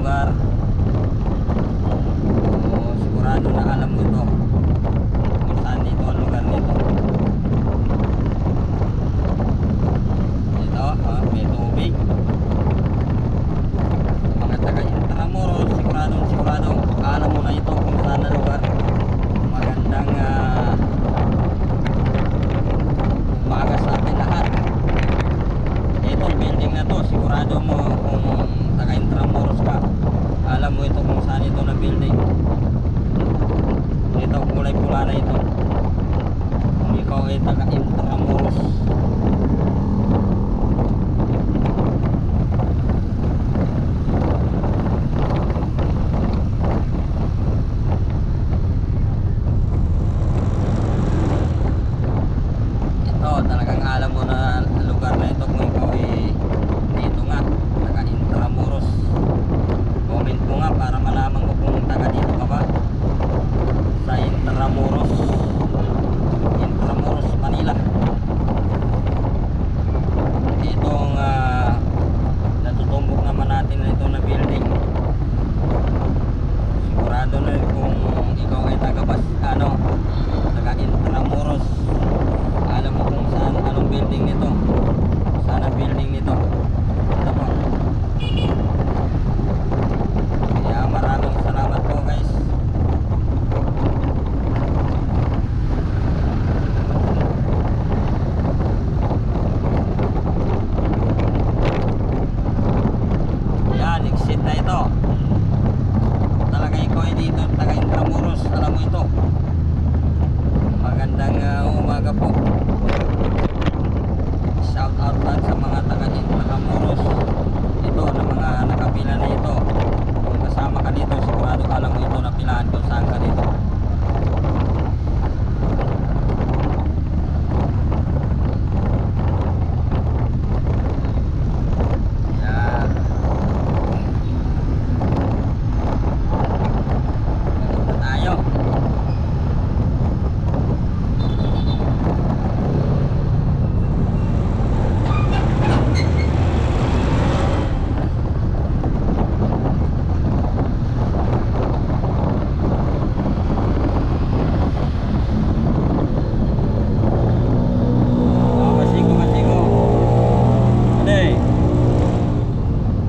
lugar. O, sigurado na alam mo ito kung saan dito ang lugar nito. Ito, may tubig. Mga taga Intramuros, sigurado alam mo na ito kung saan na lugar. Magandang umaga sa atin lahat. Itong building na to, sigurado mo kung taga Intramuros ka, alam mo ito kung saan ito na building. Ito, kulay pula na ito. Kung ikaw ay taga Intramuros. Ito, talagang alam mo na lugar na ito kung ikaw ay dito nga, taga Intramuros. Comment mo nga para malaman ko kung taga dito ka ba sa Intramuros, Manila. Itong natutumbok naman natin na ito na building, sigurado na kung ikaw ay taga Intramuros, alam mo kung saan, anong building nito, saan ang building nito. Ito po. Kaya maraming salamat po guys. Yan, exit na ito. Talaga ikaw ay dito, taga Intramuros, alam mo ito. Magandang umaga po. Shout out lang sa mga taga Intramuros. Ito na mga nakapila na ito. Kung kasama ka dito, sigurado alam mo ito, napilaan kung saan ka dito. Yan. Maganda tayo. Masigo.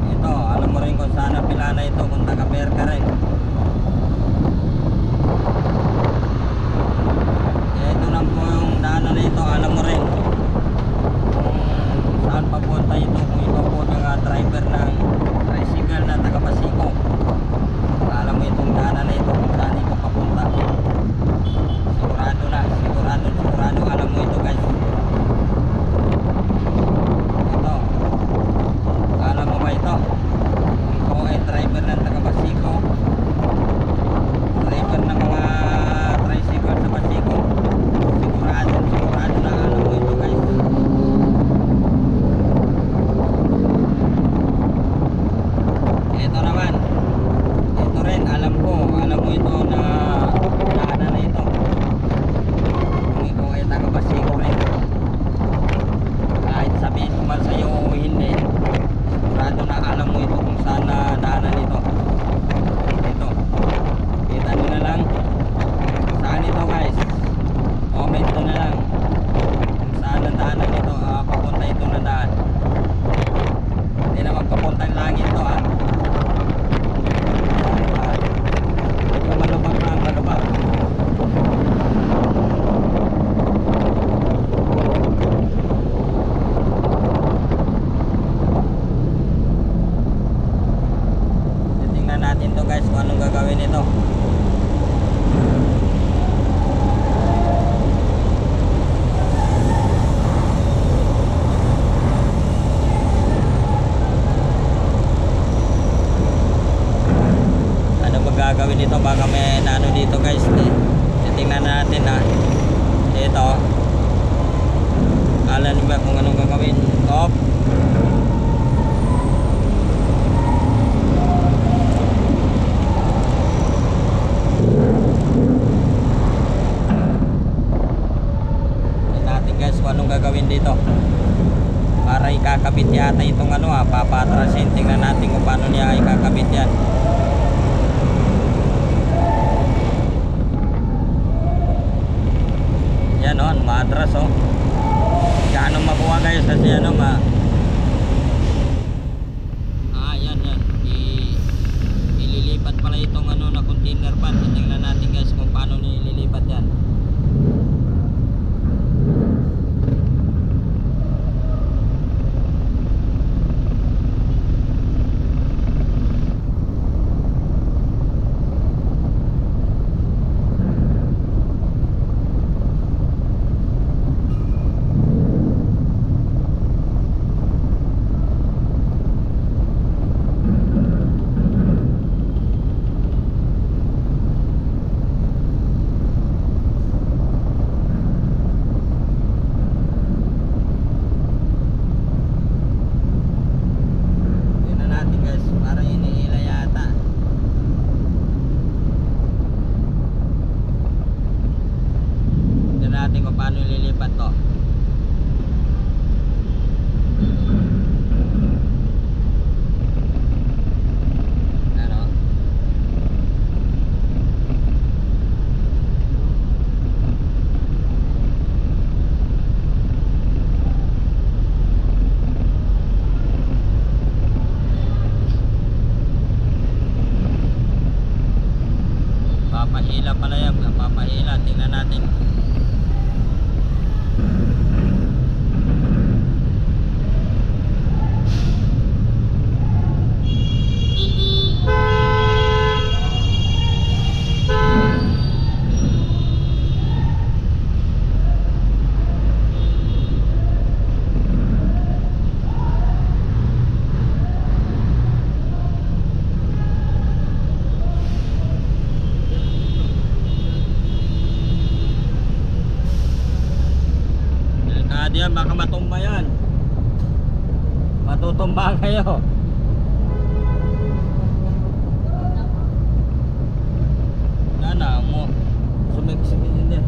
Ito, alam mo rin kung saan ang pila na ito, kung taga-pair ka rin. Kaya ito lang po yung daanan na ito, alam mo rin kung saan papunta ito, kung ikaw po yung driver ng tricycle na taga-Pasico. Alam mo itong daanan na ito kung saan ito papunta. Sigurado alam mo ito guys. Ito, alam mo ba ito? Kung ikaw ay driver ng taga-Pasico, driver ng mga tricycle sa Pasico, sigurado na alam mo ito guys. Ito naman, ito rin alam mo ito na daanan na ito. Kung ikaw ay taga-Pasico rin, kahit sabihin ko man sa'yo o hindi, sigurado na alam mo ito kung saan na daanan ito. Ito, kita nyo na lang saan ito guys. Comment nyo na lang kung saan ang daanan ito, papunta ito na daan. Hindi naman papuntang langit ito malubak na ang malubak. Tingnan natin to guys kung anong gagawin ito. Ano magagawin dito? Baka may ano dito guys. Tingnan natin Ito. Alam niyo ba kung anong gagawin? Off. Tingnan natin guys kung anong gagawin dito para ikakabit yan. yata itong ano papatrasin. Tingnan natin kung paano niya ikakabit yan. Yan o, matras o. Gaano makuha guys kasi ano yan. Ililipat pala itong ano na container van. Tingnan natin guys kung paano nililipat yan. Natin kung paano ililipat to. Ano? Papahila pala yan, papahila. Tingnan natin. Yan, baka matumba yan. Matutumba kayo. Nana mo sumiksik din.